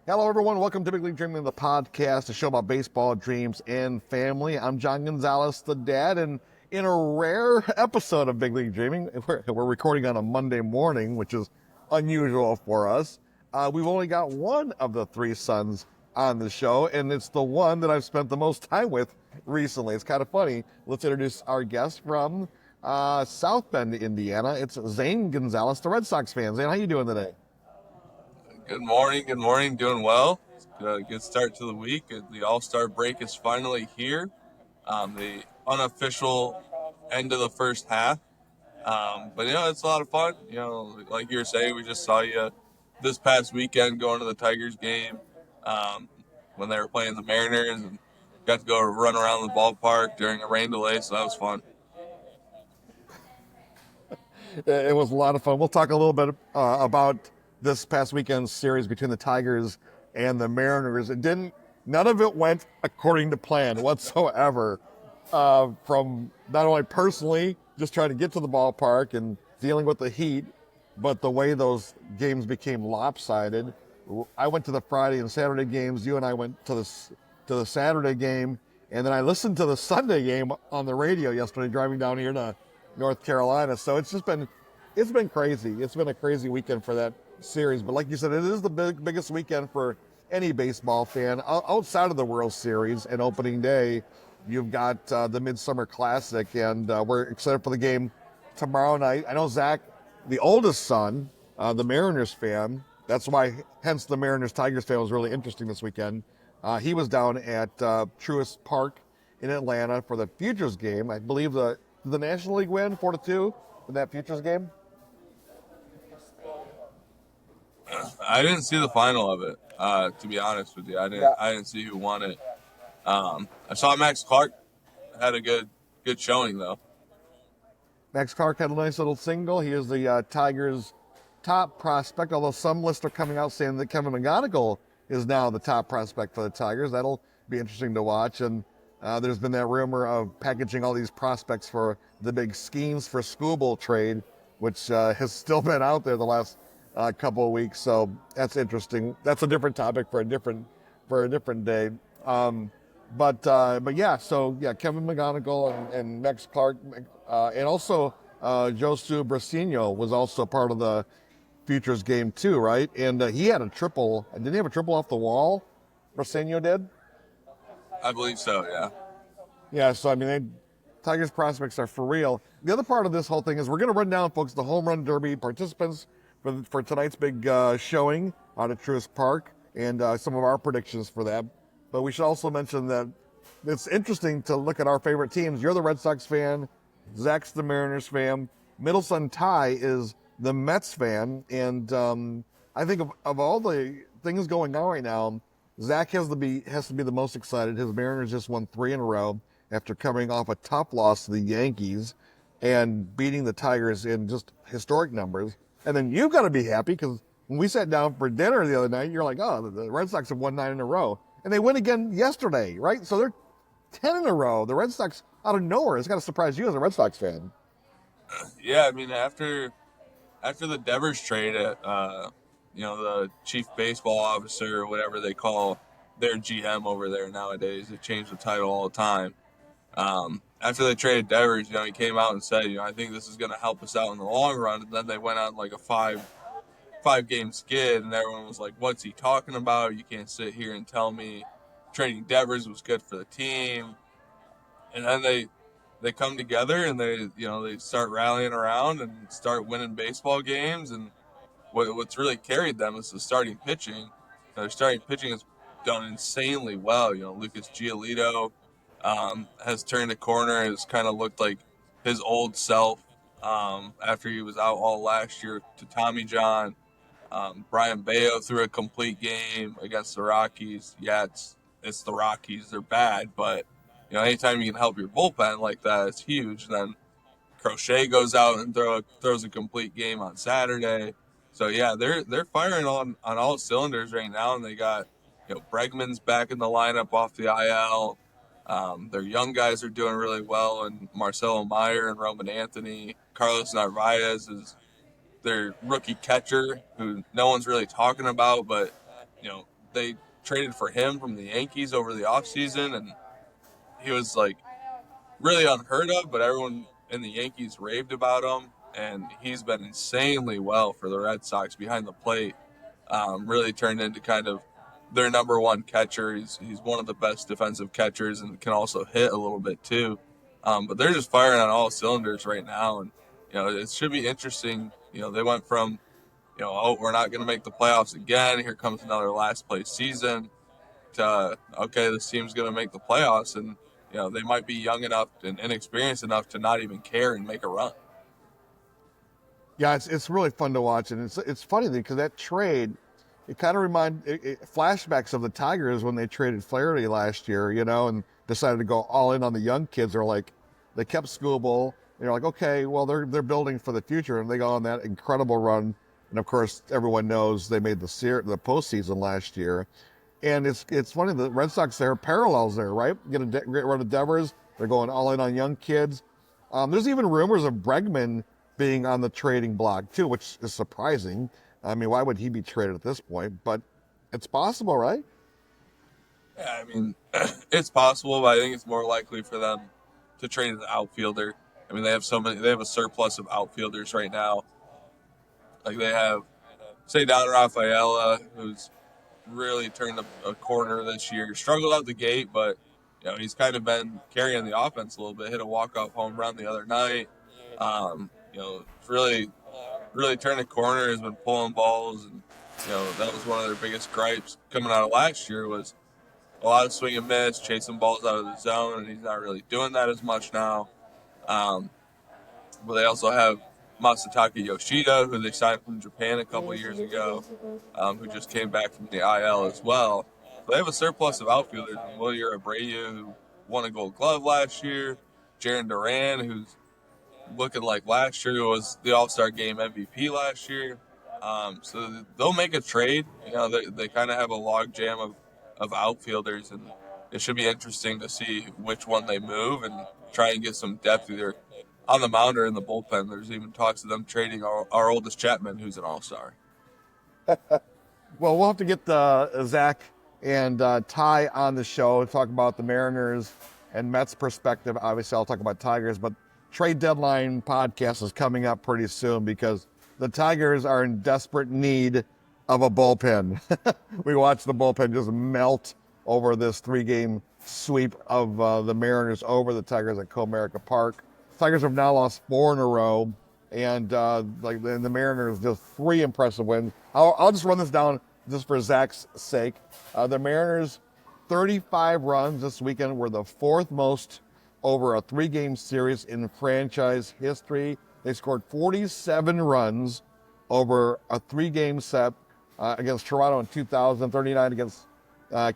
Hello, everyone. Welcome to Big League Dreaming, the podcast, a show about baseball, dreams, and family. I'm John Gonzalez, the dad, and in a rare episode of Big League Dreaming, we're recording on a Monday morning, which is unusual for us. We've only got one of the three sons on the show, and it's the one that I've spent the most time with recently. It's kind of funny. Let's introduce our guest from South Bend, Indiana. It's Zane Gonzalez, the Red Sox fan. Zane, how you doing today? Good morning. Good morning. Doing well. Good start to the week. The All-Star break is finally here. The unofficial end of the first half. But it's a lot of fun. Like you were saying, we just saw you this past weekend going to the Tigers game um, when they were playing the Mariners, and got to go run around the ballpark during a rain delay. So that was fun. It was a lot of fun. We'll talk a little bit about this past weekend's series between the Tigers and the Mariners. None of it went according to plan whatsoever. From not only personally just trying to get to the ballpark and dealing with the heat, but the way those games became lopsided. I went to the Friday and Saturday games. You and I went to the Saturday game, and then I listened to the Sunday game on the radio yesterday, driving down here to North Carolina. So it's been crazy. It's been a crazy weekend for that series. But like you said, it is the biggest weekend for any baseball fan outside of the World Series and opening day. You've got the Midsummer Classic, and we're excited for the game tomorrow night. I know Zach, the oldest son, the Mariners fan. That's why, hence, the Mariners-Tigers fan was really interesting this weekend. He was down at Truist Park in Atlanta for the Futures game. I believe did the National League win 4-2 in that Futures game. I didn't see the final of it. To be honest with you, I didn't. Yeah, I didn't see who won it. I saw Max Clark had a good showing though. Max Clark had a nice little single. He is the Tigers' top prospect, although some lists are coming out saying that Kevin McGonigal is now the top prospect for the Tigers. That'll be interesting to watch. And there's been that rumor of packaging all these prospects for the big schemes for Scooble trade, which has still been out there the last couple of weeks. So that's interesting. That's a different topic for a different day. But yeah, so yeah, Kevin McGonigal and Max Clark, and also Josu Brasino was also part of the Futures game too, right? And he had a triple. Didn't he have a triple off the wall? Brasino did. I believe so. Yeah. Yeah. So I mean, Tigers prospects are for real. The other part of this whole thing is we're going to run down, folks, the home run derby participants for tonight's big showing out at Truist Park, and some of our predictions for that. But we should also mention that it's interesting to look at our favorite teams. You're the Red Sox fan. Zach's the Mariners fan. Middle son Ty is the Mets fan. And I think of all the things going on right now, Zach has to be the most excited. His Mariners just won 3 in a row after coming off a tough loss to the Yankees and beating the Tigers in just historic numbers. And then you've got to be happy because when we sat down for dinner the other night, you're like, oh, the Red Sox have won 9 in a row. And they win again yesterday, right? So they're 10 in a row. The Red Sox, out of nowhere, it's got to surprise you as a Red Sox fan. Yeah. I mean, after the Devers trade, the chief baseball officer or whatever they call their GM over there nowadays, they change the title all the time. After they traded Devers, he came out and said, I think this is going to help us out in the long run. And then they went on like a five game skid, and everyone was like, "What's he talking about? You can't sit here and tell me trading Devers was good for the team." And then they come together and they start rallying around and start winning baseball games. And what's really carried them is the starting pitching. Their starting pitching has done insanely well. Lucas Giolito has turned a corner. Has kind of looked like his old self after he was out all last year to Tommy John. Brian Bayo threw a complete game against the Rockies. Yeah, it's the Rockies. They're bad, but anytime you can help your bullpen like that, it's huge. Then Crochet goes out and throws a complete game on Saturday. So yeah, they're firing on all cylinders right now, and they got Bregman's back in the lineup off the IL. Their young guys are doing really well, and Marcelo Meyer and Roman Anthony. Carlos Narvaez is their rookie catcher, who no one's really talking about, but they traded for him from the Yankees over the offseason, and he was like really unheard of, but everyone in the Yankees raved about him, and he's been insanely well for the Red Sox behind the plate. Really turned into kind of their number one catcher. He's one of the best defensive catchers and can also hit a little bit too. But they're just firing on all cylinders right now, and it should be interesting. They went from oh, we're not going to make the playoffs again. Here comes another last place season. To okay, this team's going to make the playoffs, and they might be young enough and inexperienced enough to not even care and make a run. Yeah, it's really fun to watch, and it's funny because that trade, it kind of flashbacks of the Tigers when they traded Flaherty last year, and decided to go all in on the young kids. They kept Skubal. They're like, okay, well they're building for the future, and they go on that incredible run. And of course, everyone knows they made the postseason last year. And it's funny, the Red Sox there parallels there, right? Get a great run of Devers. They're going all in on young kids. There's even rumors of Bregman being on the trading block too, which is surprising. I mean, why would he be traded at this point? But it's possible, right? Yeah, I mean, it's possible, but I think it's more likely for them to trade an outfielder. I mean, they have a surplus of outfielders right now. Like they have, say, Don Rafaela, who's really turned a corner this year. Struggled out the gate, but he's kind of been carrying the offense a little bit. Hit a walk-off home run the other night. Really, really turned a corner. Has been pulling balls, and that was one of their biggest gripes coming out of last year was a lot of swing and miss, chasing balls out of the zone, and he's not really doing that as much now. But they also have Masataka Yoshida, who they signed from Japan a couple years ago, who just came back from the IL as well. So they have a surplus of outfielders. Wilyer Abreu, who won a Gold Glove last year. Jarren Duran, who's looking like last year, was the All-Star Game MVP last year. So they'll make a trade. They kind of have a log jam of outfielders, and it should be interesting to see which one they move and try and get some depth either on the mound or in the bullpen. There's even talks of them trading our oldest Chapman, who's an All-Star. Well, we'll have to get Zach and Ty on the show to talk about the Mariners and Mets perspective. Obviously, I'll talk about Tigers, but trade deadline podcast is coming up pretty soon because the Tigers are in desperate need of a bullpen. We watched the bullpen just melt over this 3-game sweep of the Mariners over the Tigers at Comerica Park. Tigers have now lost 4 in a row, and the Mariners just 3 impressive wins. I'll just run this down just for Zach's sake. The Mariners, 35 runs this weekend, were the 4th most over a 3-game series in franchise history. They scored 47 runs over a 3-game set against Toronto in 2000, 39 against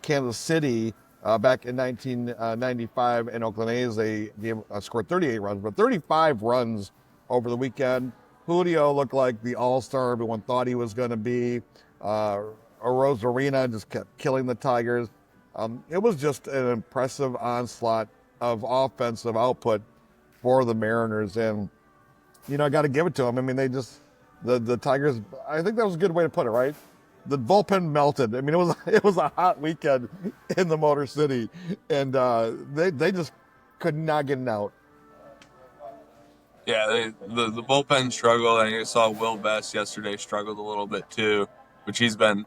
Kansas City back in 1995 in Oakland A's. They scored 38 runs, but 35 runs over the weekend. Julio looked like the All-Star everyone thought he was going to be. Rosarina just kept killing the Tigers. It was just an impressive onslaught of offensive output for the Mariners, and I got to give it to them. I mean, the Tigers. I think that was a good way to put it, right? The bullpen melted. I mean, it was a hot weekend in the Motor City, and they just could not get it out. Yeah, the bullpen struggled. I saw Will Best yesterday struggled a little bit too, which he's been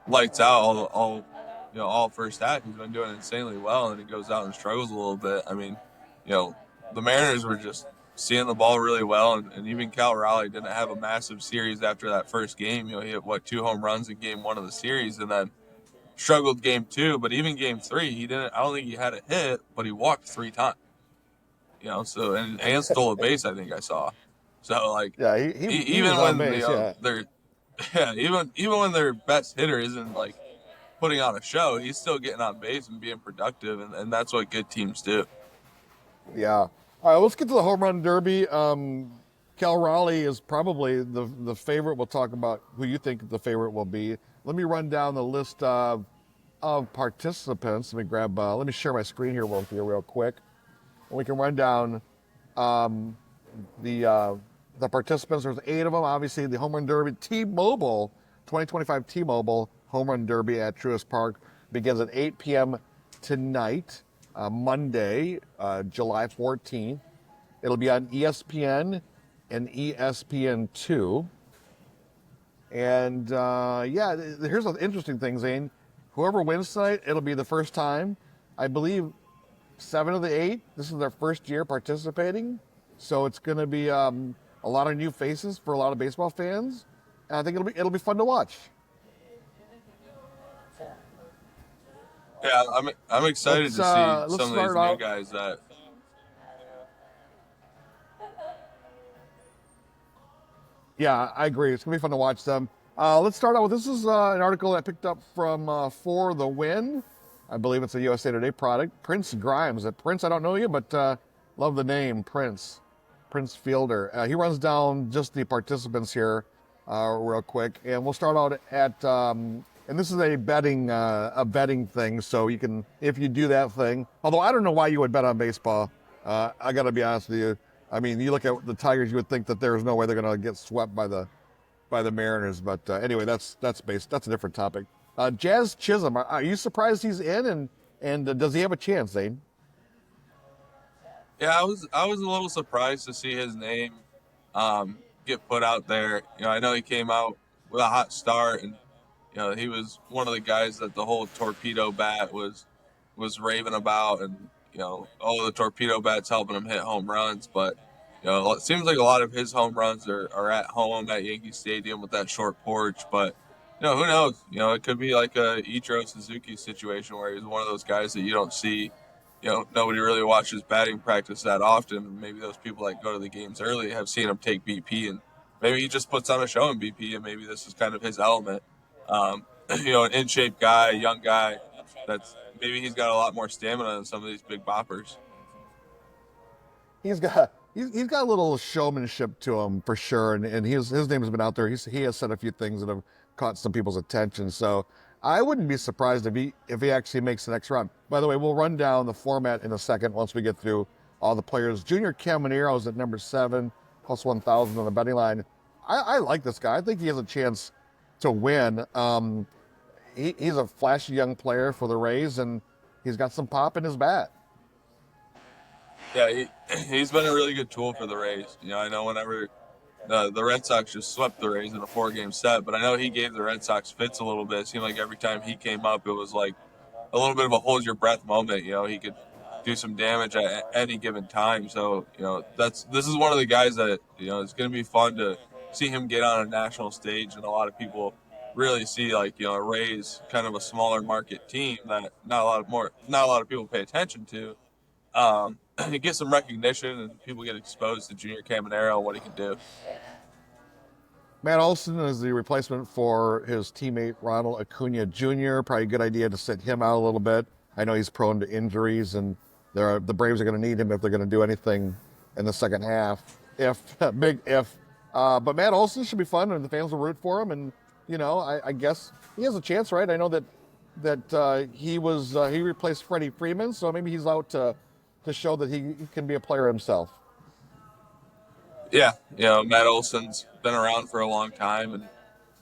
lights out all first half. He's been doing insanely well, and he goes out and struggles a little bit. I mean, the Mariners were just seeing the ball really well, and even Cal Raleigh didn't have a massive series after that first game. He hit 2 home runs in game 1 of the series, and then struggled game 2. But even game 3, he didn't. I don't think he had a hit, but he walked 3 times. So and stole a base. I think I saw. So he even when they're even when their best hitter isn't putting on a show, he's still getting on base and being productive, and that's what good teams do. Yeah. All right, let's get to the home run derby. Cal Raleigh is probably the favorite. We'll talk about who you think the favorite will be. Let me run down the list of participants. Let me share my screen here with you real quick. And we can run down the participants. There's 8 of them. Obviously, the home run derby, T-Mobile, 2025 T-Mobile Home Run Derby at Truist Park begins at 8 p.m. tonight, Monday, July 14th. It'll be on ESPN and ESPN2. And yeah, here's an interesting thing, Zane. Whoever wins tonight, it'll be the first time. I believe 7 of the 8, this is their first year participating. So it's going to be a lot of new faces for a lot of baseball fans. And I think it'll be fun to watch. Yeah, I'm excited to see some of these new guys that. Yeah, I agree. It's going to be fun to watch them. Let's start out with, this is an article I picked up from For the Win. I believe it's a USA Today product. Prince Grimes. Prince, I don't know you, but love the name, Prince. Prince Fielder. He runs down just the participants here real quick. And we'll start out at, and this is a betting thing. So you can, if you do that thing, although I don't know why you would bet on baseball. I got to be honest with you. I mean, you look at the Tigers, you would think that there's no way they're going to get swept by the Mariners. But anyway, that's a different topic. Jazz Chisholm, are you surprised he's in? And does he have a chance, Zane? Yeah, I was a little surprised to see his name get put out there. I know he came out with a hot start, and he was one of the guys that the whole torpedo bat was raving about, and the torpedo bat's helping him hit home runs. But it seems like a lot of his home runs are at home at Yankee Stadium with that short porch. But who knows? It could be like a Ichiro Suzuki situation where he's one of those guys that you don't see. Nobody really watches batting practice that often. Maybe those people that go to the games early have seen him take BP, and maybe he just puts on a show in BP, and maybe this is kind of his element. An in shape guy, young guy, maybe he's got a lot more stamina than some of these big boppers. He's got a little showmanship to him for sure, and his name has been out there. He has said a few things that have caught some people's attention. So I wouldn't be surprised if he actually makes the next round. By the way, we'll run down the format in a second once we get through all the players. Junior Caminero is at number 7, plus 1,000 on the betting line. I like this guy. I think he has a chance to win. He's a flashy young player for the Rays, and he's got some pop in his bat. Yeah, he's been a really good tool for the Rays. I know whenever the Red Sox just swept the Rays in a 4-game set, but I know he gave the Red Sox fits a little bit. It seemed like every time he came up, it was like a little bit of a hold your breath moment. He could do some damage at any given time. So this is one of the guys that it's going to be fun to see him get on a national stage, and a lot of people really see a Rays kind of a smaller market team that not a lot of people pay attention to. Get some recognition, and people get exposed to Junior Caminero and what he can do. Matt Olson is the replacement for his teammate Ronald Acuna Jr. Probably a good idea to sit him out a little bit. I know he's prone to injuries, and the Braves are going to need him if they're going to do anything in the second half. Big if. But Matt Olson should be fun, and the fans will root for him. And I guess he has a chance, right? I know that he replaced Freddie Freeman, so maybe he's out to show that he can be a player himself. Yeah, Matt Olson's been around for a long time, and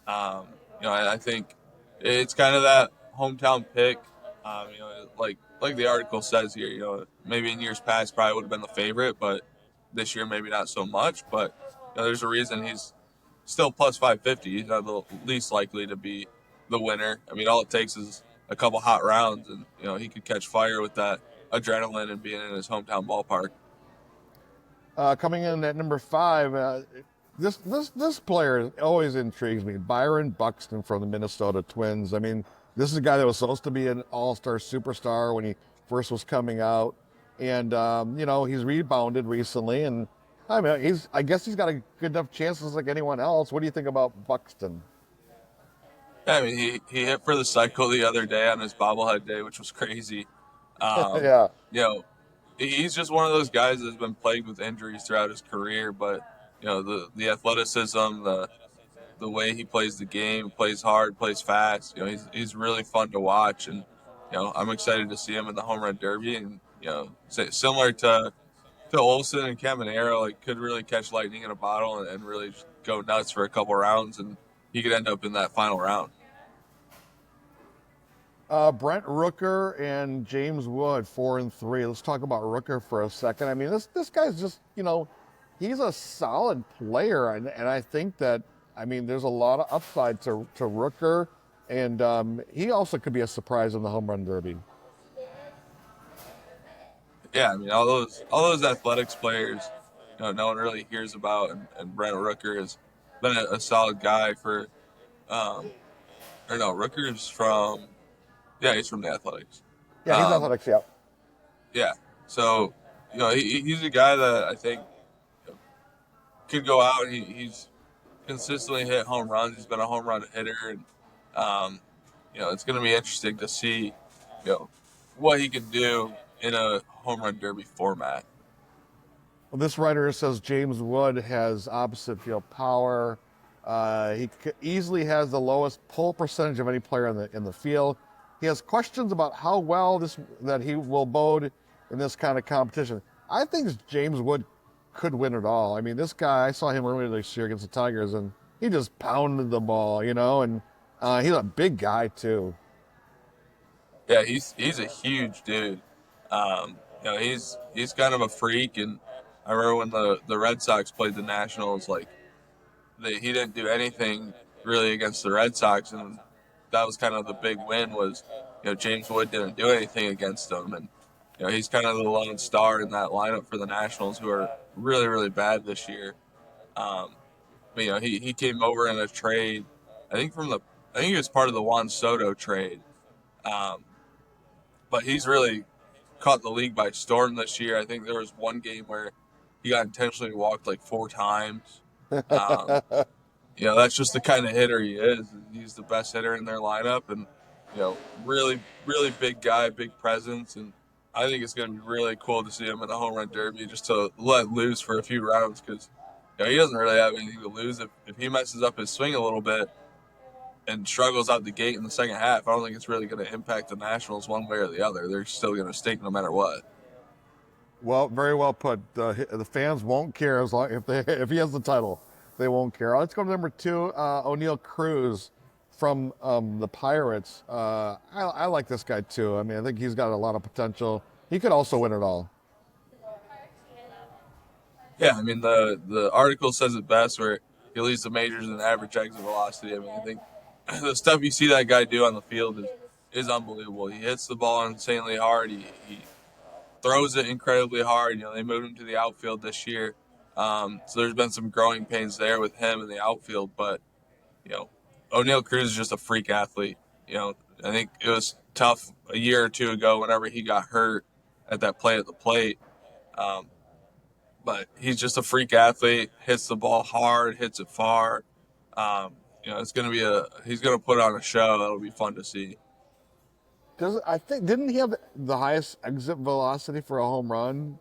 I think it's kind of that hometown pick. Like the article says here, maybe in years past probably would have been the favorite, but this year maybe not so much. But there's a reason he's still plus 550. He's not the least likely to be the winner. I mean, all it takes is a couple hot rounds, and he could catch fire with that adrenaline and being in his hometown ballpark. Coming in at number 5, this player always intrigues me. Byron Buxton from the Minnesota Twins. I mean, this is a guy that was supposed to be an all-star superstar when he first was coming out, and he's rebounded recently, and I guess he's got a good enough chances like anyone else. What do you think about Buxton? I mean, he hit for the cycle the other day on his bobblehead day, which was crazy. Yeah. He's just one of those guys that's been plagued with injuries throughout his career, but the athleticism, the way he plays the game, plays hard, plays fast. He's really fun to watch, and I'm excited to see him in the home run derby. And similar to Olson and Caminero, could really catch lightning in a bottle and really go nuts for a couple rounds, and he could end up in that final round. Brent, Rooker, and James Wood, 4 and 3. Let's talk about Rooker for a second. I mean, this guy's just, he's a solid player, and I think that, I mean, there's a lot of upside to Rooker, and he also could be a surprise in the home run derby. Yeah, I mean all those athletics players, no one really hears about, and Brent Rooker has been a solid guy for. Um, or no, Rooker's from he's from the Athletics. Yeah, he's Um, athletics. Yeah. yeah, so he's a guy that I think could go out and he's consistently hit home runs. He's been a home run hitter, and um, it's going to be interesting to see you know what he can do in a home run derby format. Well, this writer says James Wood has opposite field power. Easily has the lowest pull percentage of any player in the field. He has questions about how well that he will bode in this kind of competition. I think James Wood could win it all. I mean, this guy, I saw him earlier this year against the Tigers, and he just pounded the ball, and he's a big guy too. Yeah, he's a huge dude. He's kind of a freak, and I remember when the Red Sox played the Nationals, like he didn't do anything really against the Red Sox, and that was kind of the big win was, James Wood didn't do anything against them, and he's kind of the lone star in that lineup for the Nationals, who are really really bad this year. Um, but he came over in a trade, I think I think he was part of the Juan Soto trade, um, but he's really caught the league by storm this year. I think there was one game where he got intentionally walked like 4 times. Um, that's just the kind of hitter he is. He's the best hitter in their lineup, and really, really big guy, big presence, and I think it's going to be really cool to see him in the home run derby, just to let loose for a few rounds, because he doesn't really have anything to lose. If he messes up his swing a little bit and struggles out the gate in the second half, I don't think it's really going to impact the Nationals one way or the other. They're still going to stink no matter what. Well, very well put. The fans won't care as long if he has the title, they won't care. Let's go to number 2, Oneil Cruz from the Pirates. I like this guy too. I mean, I think he's got a lot of potential. He could also win it all. Yeah, I mean the article says it best, where he leads the majors in average exit velocity. I mean, I think the stuff you see that guy do on the field is unbelievable. He hits the ball insanely hard. He throws it incredibly hard. They moved him to the outfield this year, so there's been some growing pains there with him in the outfield. But Oneil Cruz is just a freak athlete. I think it was tough a year or two ago whenever he got hurt at that play at the plate. Um, but he's just a freak athlete. Hits the ball hard, hits it far. It's gonna be he's gonna put on a show that'll be fun to see. I think didn't he have the highest exit velocity for a home run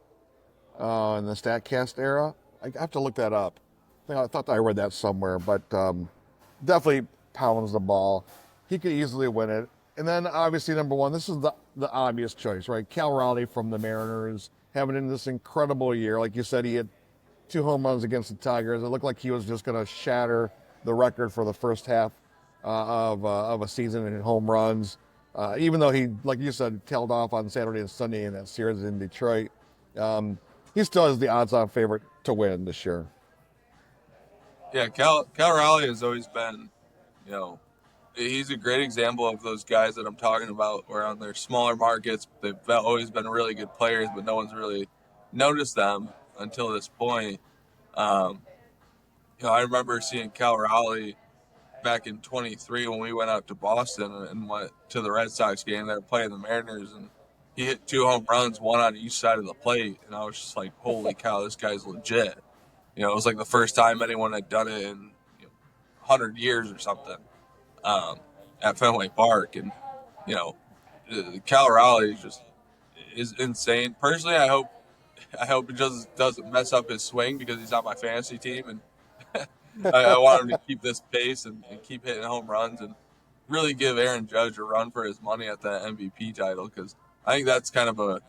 in the Statcast era? I have to look that up. I thought I read that somewhere, but definitely pounds the ball. He could easily win it. And then obviously number 1, this is the obvious choice, right? Cal Raleigh from the Mariners, having in this incredible year. Like you said, he had 2 home runs against the Tigers. It looked like he was just going to shatter the record for the first half of a season in home runs. Even though he, like you said, tailed off on Saturday and Sunday in that series in Detroit, he still is the odds-on favorite to win this year. Yeah, Cal Raleigh has always been, he's a great example of those guys that I'm talking about, where on their smaller markets, they've always been really good players, but no one's really noticed them until this point. I remember seeing Cal Raleigh back in 23 when we went out to Boston and went to the Red Sox game. They were playing the Mariners, and he hit 2 home runs, one on each side of the plate, and I was just like, holy cow, this guy's legit. It was like the first time anyone had done it in 100 years or something at Fenway Park. And, Cal Raleigh is insane. Personally, I hope he just doesn't mess up his swing, because he's on my fantasy team, and I want him to keep this pace and keep hitting home runs and really give Aaron Judge a run for his money at that MVP title, because I think that's kind of a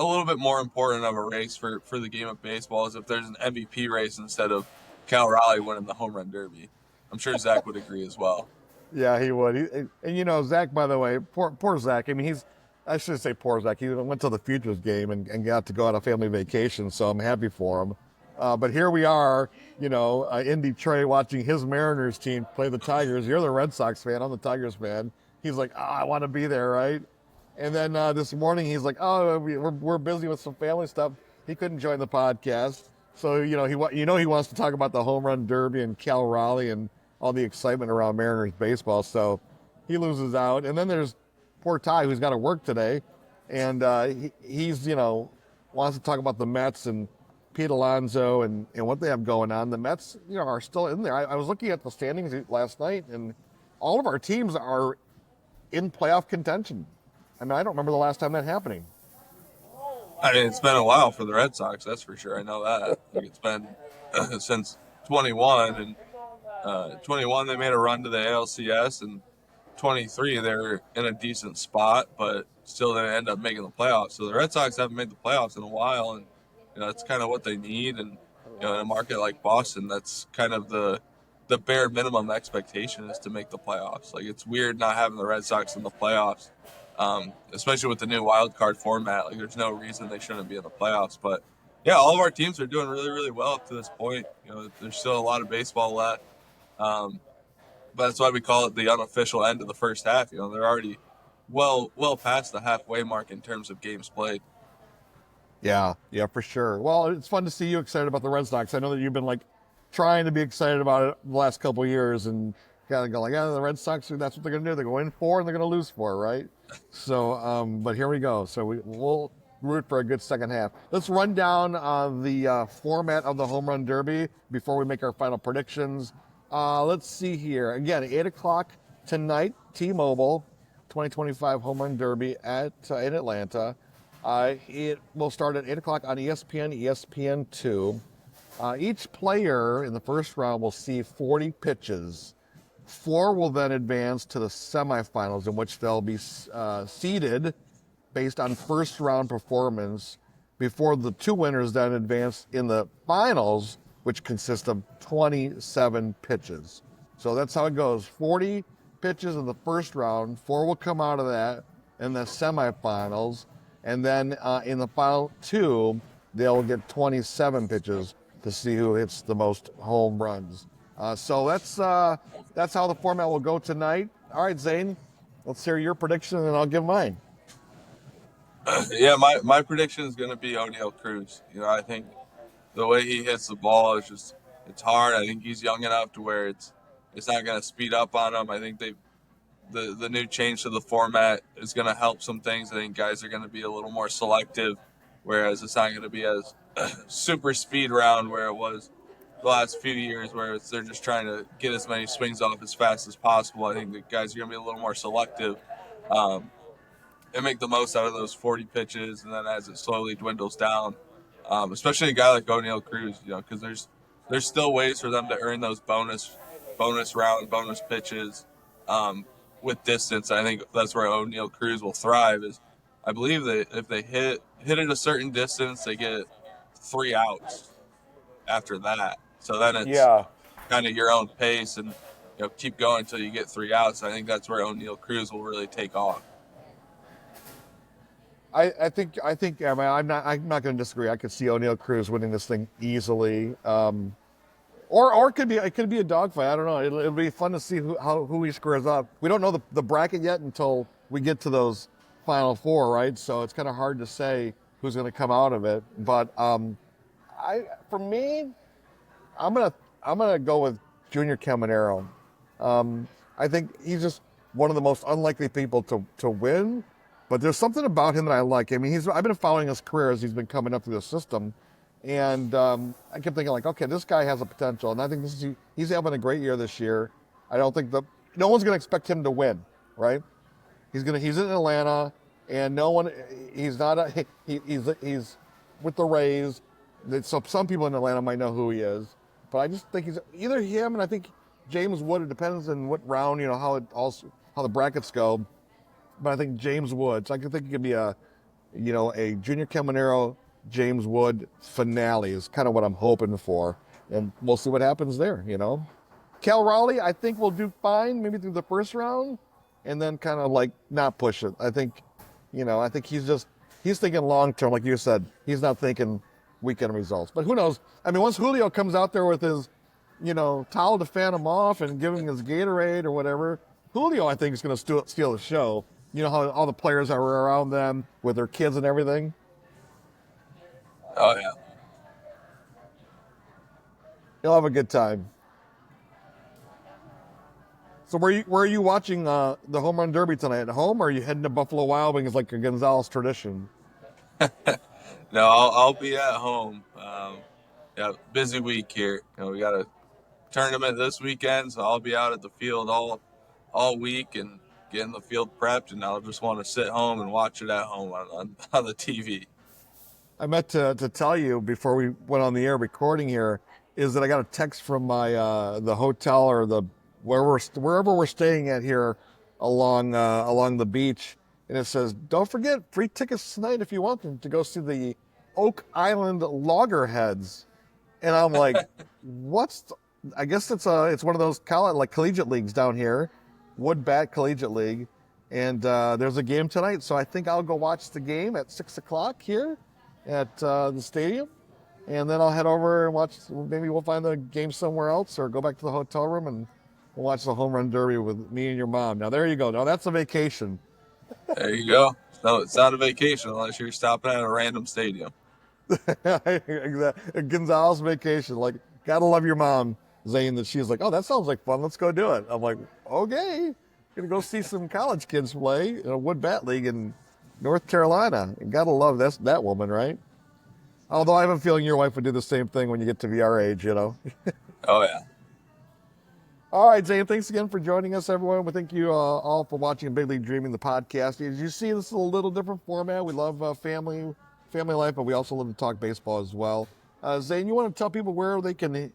little bit more important of a race for the game of baseball, is if there's an MVP race instead of Cal Raleigh winning the home run derby. I'm sure Zach would agree as well. Yeah, he would. And Zach, by the way, poor Zach. I mean, I shouldn't say poor Zach. He went to the Futures game and got to go on a family vacation, so I'm happy for him. But here we are, in Detroit watching his Mariners team play the Tigers. You're the Red Sox fan. I'm the Tigers fan. He's like, I want to be there, right? And then this morning he's like, oh, we're busy with some family stuff. He couldn't join the podcast. So, he wants to talk about the home run derby and Cal Raleigh and all the excitement around Mariners baseball. So he loses out. And then there's poor Ty, who's got to work today. And he's wants to talk about the Mets and Pete Alonso and what they have going on. The Mets, are still in there. I was looking at the standings last night, and all of our teams are in playoff contention. I mean, I don't remember the last time that happening. I mean, it's been a while for the Red Sox, that's for sure. I know that. Like, it's been since 21, and 21 they made a run to the ALCS, and 23 they're in a decent spot, but still didn't end up making the playoffs. So the Red Sox haven't made the playoffs in a while, and that's kind of what they need. And in a market like Boston, that's kind of the bare minimum expectation is to make the playoffs. Like, it's weird not having the Red Sox in the playoffs. Especially with the new wild card format. Like, there's no reason they shouldn't be in the playoffs. But yeah, all of our teams are doing really, really well up to this point. There's still a lot of baseball left. But that's why we call it the unofficial end of the first half. They're already well past the halfway mark in terms of games played. Yeah, for sure. Well, it's fun to see you excited about the Red Sox. I know that you've been trying to be excited about it the last couple of years and kind of go the Red Sox, that's what they're going to do. They're going to win 4 and they're going to lose 4, right? So, but here we go. So we'll root for a good second half. Let's run down the format of the Home Run Derby before we make our final predictions. Let's see here. Again, 8 o'clock tonight, T-Mobile, 2025 Home Run Derby in Atlanta. It will start at 8 o'clock on ESPN, ESPN2. Each player in the first round will see 40 pitches. 4 will then advance to the semifinals, in which they'll be seeded based on first round performance before the 2 winners then advance in the finals, which consist of 27 pitches. So that's how it goes. 40 pitches in the first round, 4 will come out of that in the semifinals, and then in the final 2, they'll get 27 pitches to see who hits the most home runs. So that's how the format will go tonight. All right, Zane, let's hear your prediction, and I'll give mine. Yeah, my prediction is going to be Oneil Cruz. I think the way he hits the ball is it's hard. I think he's young enough to where it's not going to speed up on him. I think the new change to the format is going to help some things. I think guys are going to be a little more selective, whereas it's not going to be as super speed round where it was the last few years, where they're just trying to get as many swings off as fast as possible. I think the guys are going to be a little more selective and make the most out of those 40 pitches, and then as it slowly dwindles down, especially a guy like Oneil Cruz, because there's still ways for them to earn those bonus round, bonus pitches with distance. I think that's where Oneil Cruz will thrive. Is I believe that if they hit at a certain distance, they get 3 outs after that. So then it's kind of your own pace and keep going until you get 3 outs. I think that's where Oneil Cruz will really take off. I think I'm not going to disagree. I could see Oneil Cruz winning this thing easily. Or it could be a dogfight. I don't know. It'll be fun to see who he squares up. We don't know the bracket yet until we get to those final 4, right? So it's kind of hard to say who's going to come out of it. But for me, I'm gonna go with Junior Caminero. I think he's just one of the most unlikely people to win. But there's something about him that I like. I mean, I've been following his career as he's been coming up through the system. And I kept thinking, okay, this guy has a potential. And I think he's having a great year this year. I don't think no one's going to expect him to win, right? He's in Atlanta, and he's with the Rays. So some people in Atlanta might know who he is. But I just think he's either him, and I think James Wood. It depends on what round, how the brackets go. But I think James Wood. So I think it could be a Junior Caminero, James Wood finale is kind of what I'm hoping for, and we'll see what happens there. Cal Raleigh, I think will do fine, maybe through the first round, and then kind of like not push it. I think, I think he's thinking long term, like you said. He's not thinking weekend results. But who knows? I mean, once Julio comes out there with his, towel to fan him off and give him his Gatorade or whatever, Julio, I think, is going to steal the show. You know how all the players are around them with their kids and everything? Oh, yeah. He'll have a good time. So where are you watching the home run derby tonight? At home, or are you heading to Buffalo Wild Wings like a Gonzalez tradition? No, I'll be at home. Yeah, busy week here. We got a tournament this weekend, so I'll be out at the field all week and getting the field prepped, and I'll just want to sit home and watch it at home on the TV. I meant to tell you before we went on the air recording here is that I got a text from my the hotel or the wherever we're staying at here along the beach, and it says, "Don't forget free tickets tonight if you want them to go see the Oak Island Loggerheads." And I'm like, I guess it's one of those collegiate leagues down here, Wood Bat Collegiate League, and there's a game tonight, so I think I'll go watch the game at 6:00 here at the stadium, and then I'll head over and watch. Maybe we'll find the game somewhere else, or go back to the hotel room and we'll watch the home run derby with me and your mom. Now there you go. Now that's a vacation. There you go. No, it's not a vacation unless you're stopping at a random stadium. Exactly. Gonzalez vacation. Like, gotta love your mom, Zane, that she's like, oh, that sounds like fun. Let's go do it. I'm like, okay. Gonna go see some college kids play in a Wood Bat League in North Carolina. You gotta love that woman, right? Although I have a feeling your wife would do the same thing when you get to be our age, Oh, yeah. All right, Zane, thanks again for joining us, everyone. We thank you all for watching Big League Dreaming, the podcast. As you see, this is a little different format. We love family life, but we also love to talk baseball as well. Zane, you want to tell people where they can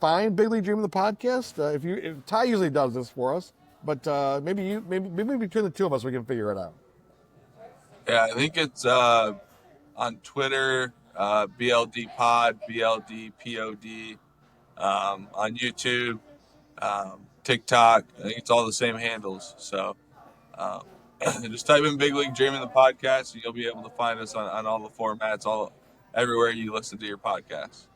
find Big League Dreaming, the podcast? If Ty usually does this for us, but maybe between the two of us, we can figure it out. Yeah, I think it's on Twitter, BLD Pod, BLD POD, on YouTube, TikTok. I think it's all the same handles. So just type in Big League Dreaming the podcast, and you'll be able to find us on all the formats, everywhere you listen to your podcast.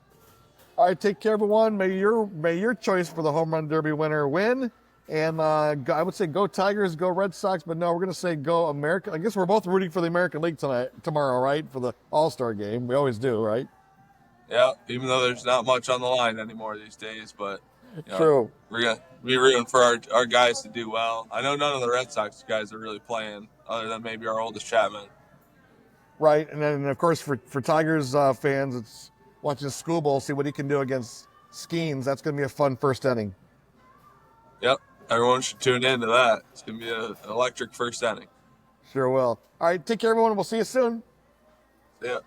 All right, take care, everyone. May your choice for the home run derby winner win. And I would say go Tigers, go Red Sox, but no, we're going to say go America. I guess we're both rooting for the American League tomorrow, right? For the All-Star game. We always do, right? Yeah, even though there's not much on the line anymore these days, but True. We're going to be rooting for our guys to do well. I know none of the Red Sox guys are really playing, other than maybe our oldest Chapman. Right, and then, of course, for Tigers fans, it's watching Schoolbowl, see what he can do against Skeens. That's going to be a fun first inning. Yep. Everyone should tune in to that. It's going to be an electric first inning. Sure will. All right, take care, everyone. We'll see you soon. See ya.